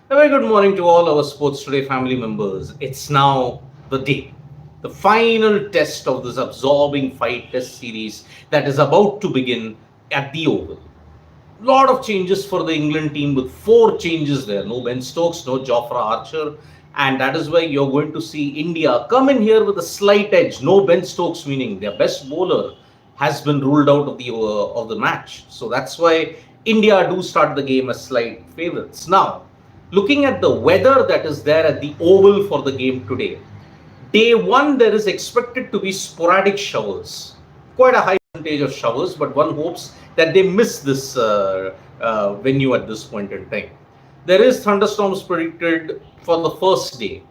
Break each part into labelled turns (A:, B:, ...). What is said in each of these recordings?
A: A very good morning to all our Sports Today family members. It's now the day, the final test of this absorbing fight test series that is about to begin at the Oval. Lot of changes for the England team with four changes there. No Ben Stokes, no Jofra Archer, and that is why you're going to see India come in here with a slight edge. No Ben Stokes, meaning their best bowler has been ruled out of the match. So that's why India do start the game as slight favorites. Now, looking at the weather that is there at the Oval for the game today, day one there is expected to be sporadic showers, quite a high percentage of showers, but one hopes that they miss this venue at this point in time. There is thunderstorms predicted for the first day.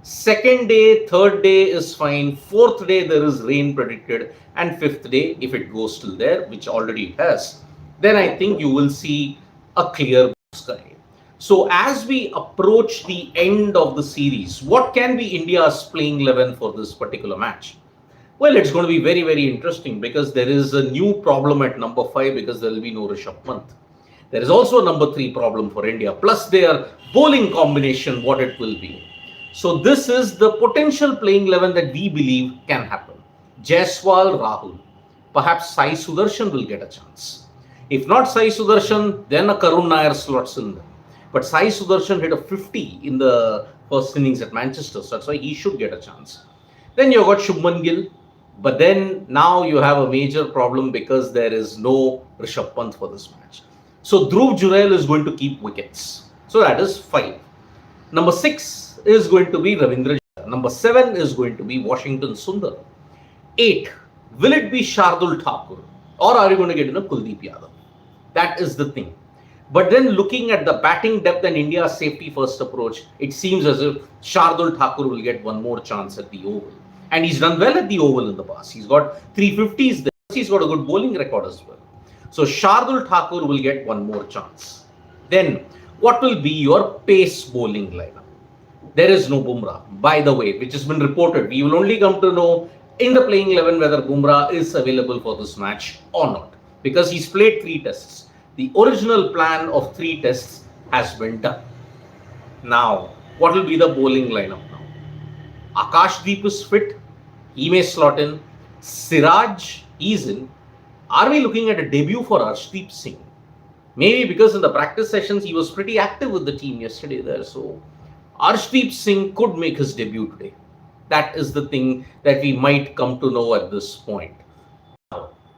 A: Second day, third day is fine. Fourth day there is rain predicted, and fifth day, if it goes till there, which already it has, then I think you will see a clear sky. So as we approach the end of the series, what can be India's playing 11 for this particular match? Well, it's going to be very, very interesting because there is a new problem at number 5 because there will be no Rishabh Pant. There is also a number 3 problem for India, plus their bowling combination, what it will be. So this is the potential playing 11 that we believe can happen. Jaiswal, Rahul. Perhaps Sai Sudarshan will get a chance. If not Sai Sudarshan, then a Karun Nair slots in there. But Sai Sudarshan hit a 50 in the first innings at Manchester, so that's why he should get a chance. Then you've got Shubman Gill, but then now you have a major problem because there is no Rishabh Pant for this match. So Dhruv Jurel is going to keep wickets. So that is 5. Number 6 is going to be Ravindra Jadeja. Number 7 is going to be Washington Sundar. 8. Will it be Shardul Thakur? Or are you going to get Kuldeep Yadav? That is the thing. But then looking at the batting depth and India's safety first approach, it seems as if Shardul Thakur will get one more chance at the Oval. And he's done well at the Oval in the past. He's got 350s there. He's got a good bowling record as well. So Shardul Thakur will get one more chance. Then what will be your pace bowling lineup? There is no Bumrah, by the way, which has been reported. We will only come to know in the playing 11 whether Bumrah is available for this match or not. Because he's played 3 tests. The original plan of 3 tests has been done. Now, what will be the bowling lineup now? Akashdeep is fit. He may slot in. Siraj, he's in. Are we looking at a debut for Arshdeep Singh? Maybe because in the practice sessions he was pretty active with the team yesterday there. So Arshdeep Singh could make his debut today. That is the thing that we might come to know at this point.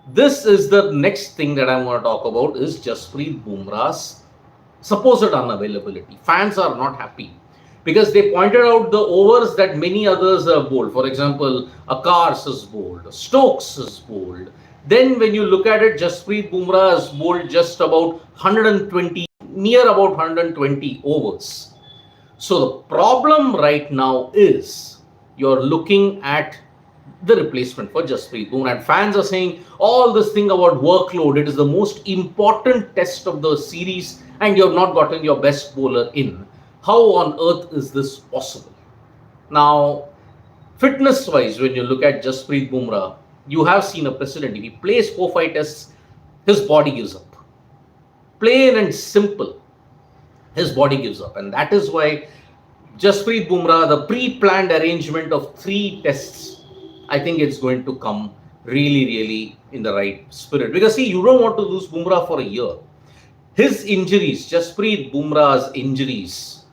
A: This is the next thing that I want to talk about is Jasprit Bumrah's supposed unavailability. Fans are not happy because they pointed out the overs that many others have bowled. For example, Akars is bowled, Stokes is bowled. Then when you look at it, Jasprit Bumrah has bowled just about 120, near about 120 overs. So the problem right now is you're looking at the replacement for Jasprit Bumrah. And fans are saying all this thing about workload, it is the most important test of the series and you have not gotten your best bowler in. How on earth is this possible? Now, fitness-wise, when you look at Jasprit Bumrah, you have seen a precedent. If he plays 4-5 tests, his body gives up. Plain and simple, his body gives up. And that is why Jasprit Bumrah, the pre-planned arrangement of 3 tests, I think it's going to come really, really in the right spirit. Because see, you don't want to lose Bumrah for a year. His injuries, Jasprit Bumrah's injuries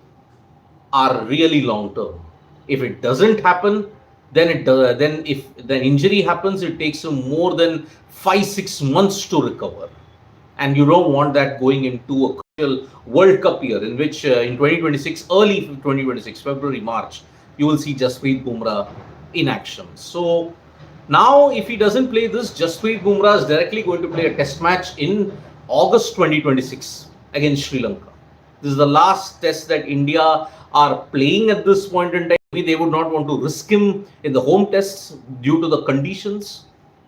A: are really long term. If it doesn't happen, then if the injury happens, it takes him more than 5-6 months to recover. And you don't want that going into a crucial World Cup year in which in 2026, early 2026, February, March, you will see Jasprit Bumrah in action. So now if he doesn't play this, Jasprit Bumrah is directly going to play a test match in August 2026 against Sri Lanka. This is the last test that India are playing at this point in time. Maybe they would not want to risk him in the home tests due to the conditions.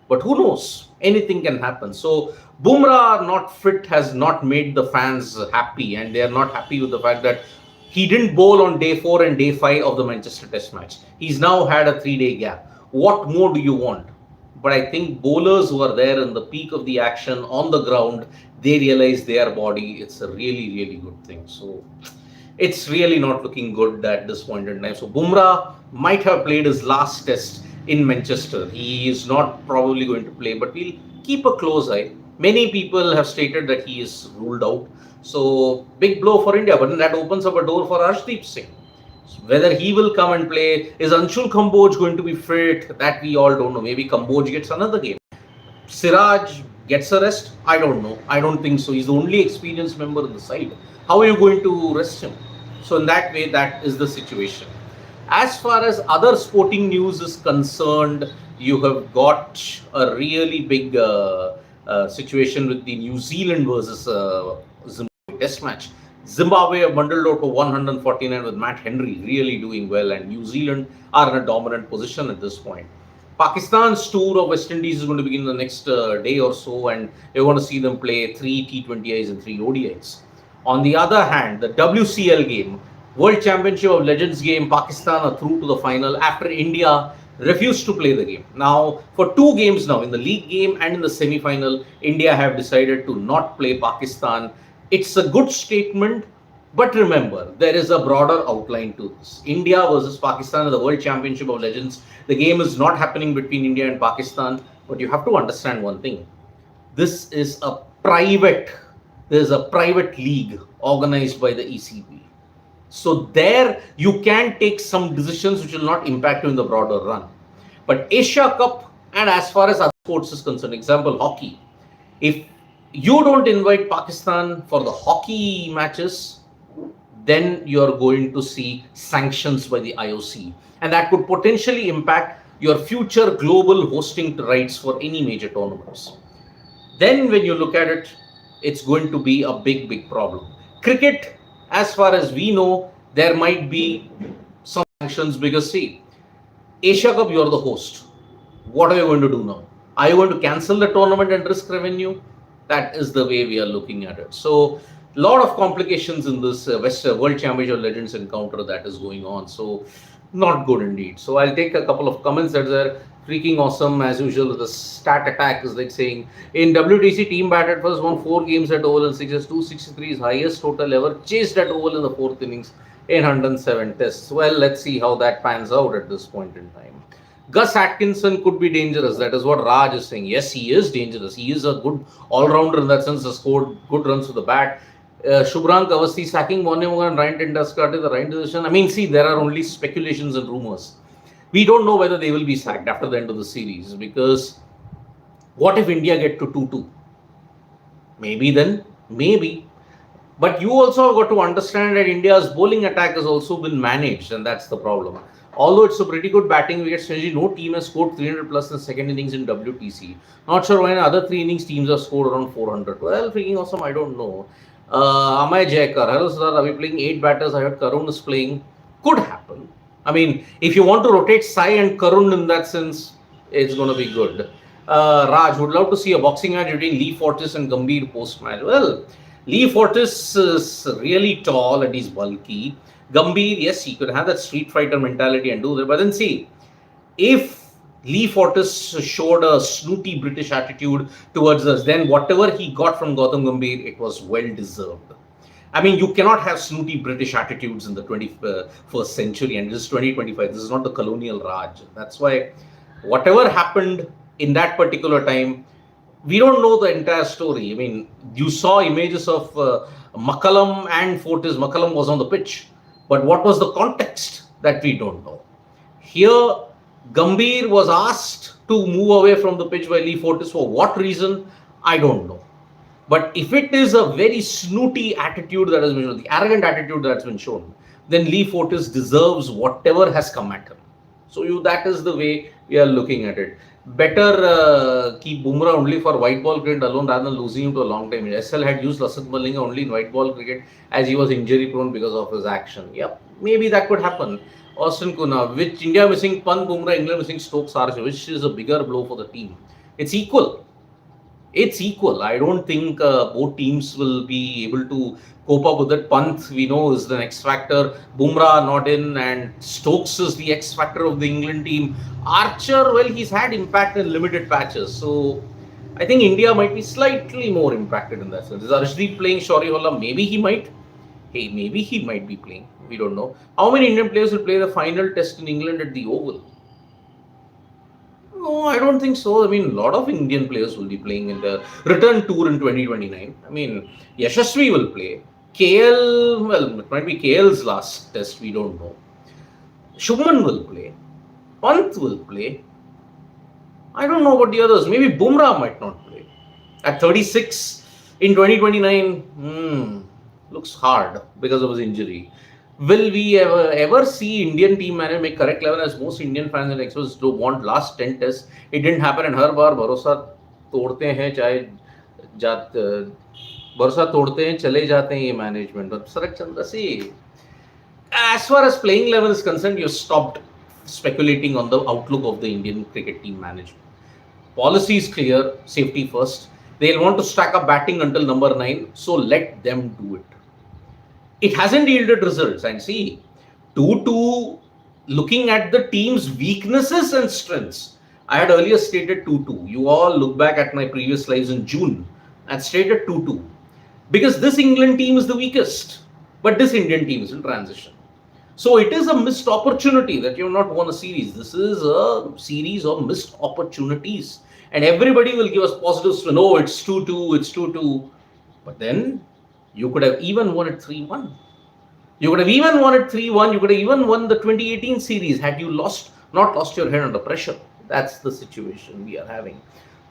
A: But who knows? Anything can happen. So Bumrah not fit has not made the fans happy, and they are not happy with the fact that he didn't bowl on day 4 and day 5 of the Manchester Test match. He's now had a 3-day gap. What more do you want? But I think bowlers who are there in the peak of the action on the ground, they realize their body, it's a really, really good thing. So It's really not looking good at this point in time. So Bumrah might have played his last test in Manchester. He is not probably going to play, but we'll keep a close eye. Many people have stated that he is ruled out. So big blow for India, but then that opens up a door for Arshdeep Singh. Whether he will come and play, is Anshul Kamboj going to be fit? That we all don't know. Maybe Kamboj gets another game. Siraj gets a rest? I don't know. I don't think so. He's the only experienced member in the side. How are you going to rest him? So in that way, that is the situation. As far as other sporting news is concerned, you have got a really big situation with the New Zealand versus Zimbabwe test match. Zimbabwe have bundled out to 149 with Matt Henry really doing well, and New Zealand are in a dominant position at this point. Pakistan's tour of West Indies is going to begin in the next day or so, and you're going to see them play 3 T20Is and 3 ODIs. On the other hand, the WCL game, World Championship of Legends game, Pakistan are through to the final after India refused to play the game. Now, for 2 games now, in the league game and in the semi-final, India have decided to not play Pakistan. It's a good statement, but remember, there is a broader outline to this. India versus Pakistan in the World Championship of Legends. The game is not happening between India and Pakistan, but you have to understand one thing. This is a private league organized by the ECB. So there you can take some decisions which will not impact you in the broader run. But Asia Cup, and as far as other sports is concerned, example hockey, if you don't invite Pakistan for the hockey matches, then you're going to see sanctions by the IOC. And that could potentially impact your future global hosting rights for any major tournaments. Then when you look at it, it's going to be a big, big problem. Cricket, as far as we know, there might be some sanctions because see, Asia Cup, you're the host. What are you going to do now? Are you going to cancel the tournament and risk revenue? That is the way we are looking at it. So, a lot of complications in this World Championship Legends encounter that is going on. So, not good indeed. So, I'll take a couple of comments that are freaking awesome as usual. The stat attack is like saying in WTC, team batted first, won 4 games at Oval and 6s, 263 is highest total ever, chased at Oval in the 4th innings in 107 tests. Well, let's see how that pans out at this point in time. Gus Atkinson could be dangerous. That is what Raj is saying. Yes, he is dangerous. He is a good all-rounder in that sense. He scored good runs with the bat. Shubhrank Avasthi sacking Morne Morgan, Ryan Tenduskat is the right decision. I mean, see, there are only speculations and rumors. We don't know whether they will be sacked after the end of the series, because what if India get to 2-2? Maybe then, maybe. But you also have got to understand that India's bowling attack has also been managed, and that's the problem. Although it's a pretty good batting wicket strategy, no team has scored 300 plus in the second innings in WTC. Not sure why in other 3 innings teams have scored around 400. Well, freaking awesome, I don't know. Amay Jaikar, hello sir, are we playing 8 batters? I heard Karun is playing. Could happen. I mean, if you want to rotate Sai and Karun in that sense, it's going to be good. Raj, would love to see a boxing match between Lee Fortis and Gambhir post-match. Well, Lee Fortis is really tall and he's bulky. Gambhir, yes, he could have that street fighter mentality and do that. But then see, if Lee Fortis showed a snooty British attitude towards us, then whatever he got from Gautam Gambhir, it was well deserved. I mean, you cannot have snooty British attitudes in the 21st century, and this is 2025. This is not the colonial Raj. That's why whatever happened in that particular time, we don't know the entire story. I mean, you saw images of McCullum and Fortis. McCullum was on the pitch. But what was the context? That we don't know. Here, Gambhir was asked to move away from the pitch by Lee Fortis. For what reason? I don't know. But if it is a very snooty attitude that has been shown, the arrogant attitude that's been shown, then Lee Fortis deserves whatever has come at him. So that is the way we are looking at it. Better keep Bumrah only for white ball cricket alone rather than losing him to a long time. SL had used Lasat Malinga only in white ball cricket as he was injury prone because of his action. Yep, maybe that could happen. Austin Kuna, which India missing Pant, Bumrah, England missing Stokes, which is a bigger blow for the team. It's equal. It's equal. I don't think both teams will be able to cope up with it. Pant, we know, is the X factor. Bumrah not in, and Stokes is the X factor of the England team. Archer, well, he's had impact in limited patches. So I think India might be slightly more impacted in that sense. Is Arshdeep playing Shauri Holla? Maybe he might. Hey, maybe he might be playing. We don't know. How many Indian players will play the final test in England at the Oval? No, I don't think so. I mean, a lot of Indian players will be playing in the return tour in 2029. I mean, Yashasvi will play. KL, well, it might be KL's last test, we don't know. Shubman will play. Pant will play. I don't know about the others. Maybe Bumrah might not play. At 36 in 2029, looks hard because of his injury. Will we ever see Indian team manager make correct 11 as most Indian fans and experts do want last 10 tests? It didn't happen and हर बार भरोसा तोड़ते हैं चाहे भरोसा तोड़ते हैं चले जाते हैं ये मैनेजमेंट और शरद चंद्र see, as far as playing 11 is concerned, you stopped speculating on the outlook of the Indian cricket team management. Policy is clear, safety first. They'll want to stack up batting until number 9, so let them do it. It hasn't yielded results. And see, 2-2, looking at the team's weaknesses and strengths, I had earlier stated 2-2. You all look back at my previous slides in June and stated 2-2. Because this England team is the weakest, but this Indian team is in transition. So it is a missed opportunity that you have not won a series. This is a series of missed opportunities. And everybody will give us positives. No, it's 2-2, it's 2-2. But then you could have even won it 3-1. You could have even won it 3-1. You could have even won the 2018 series had you not lost your head under pressure. That's the situation we are having.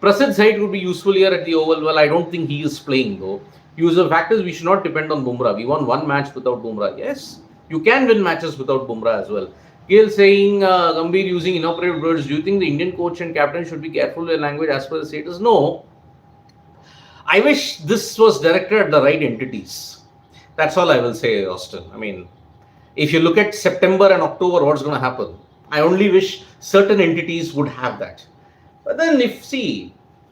A: Prasid's height would be useful here at the Oval. Well, I don't think he is playing though. User factors, we should not depend on Bumrah. We won one match without Bumrah. Yes, you can win matches without Bumrah as well. Gail saying, Gambhir using inappropriate words. Do you think the Indian coach and captain should be careful with language as per the status? No. I wish this was directed at the right entities. That's all I will say, Austin. I mean, if you look at September and October, what's going to happen? I only wish certain entities would have that. But then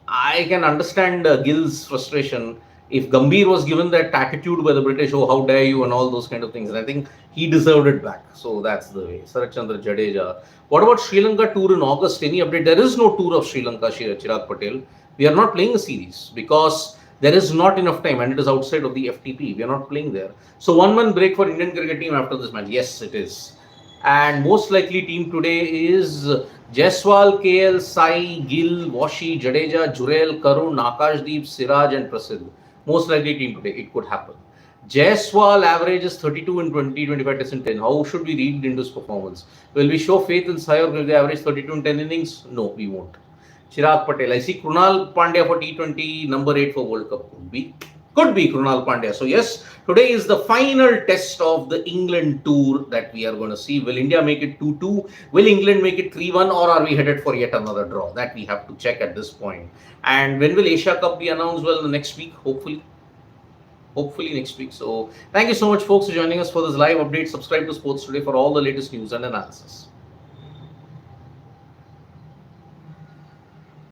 A: I can understand Gill's frustration. If Gambhir was given that attitude by the British, oh, how dare you, and all those kind of things. And I think he deserved it back. So that's the way. Sarat Chandra Jadeja. What about Sri Lanka tour in August? Any update? There is no tour of Sri Lanka, Chirag Patel. We are not playing a series because there is not enough time and it is outside of the FTP. We are not playing there. So 1 month break for Indian cricket team after this match. Yes, it is. And most likely team today is Jaiswal, KL, Sai, Gill, Washi, Jadeja, Jurel, Karun, Akashdeep, Siraj and Prasidh. Most likely team today. It could happen. Jaiswal averages 32 in 20, 25 tests in 10. How should we read into his performance? Will we show faith in Sai or will they average 32 in 10 innings? No, we won't. Chirag Patel. I see Krunal Pandya for T20, number 8 for World Cup. Could be Krunal Pandya. So yes, today is the final test of the England tour that we are going to see. Will India make it 2-2? Will England make it 3-1? Or are we headed for yet another draw? That we have to check at this point. And when will Asia Cup be announced? Well, the next week, hopefully next week. So thank you so much, folks, for joining us for this live update. Subscribe to Sports Today for all the latest news and analysis.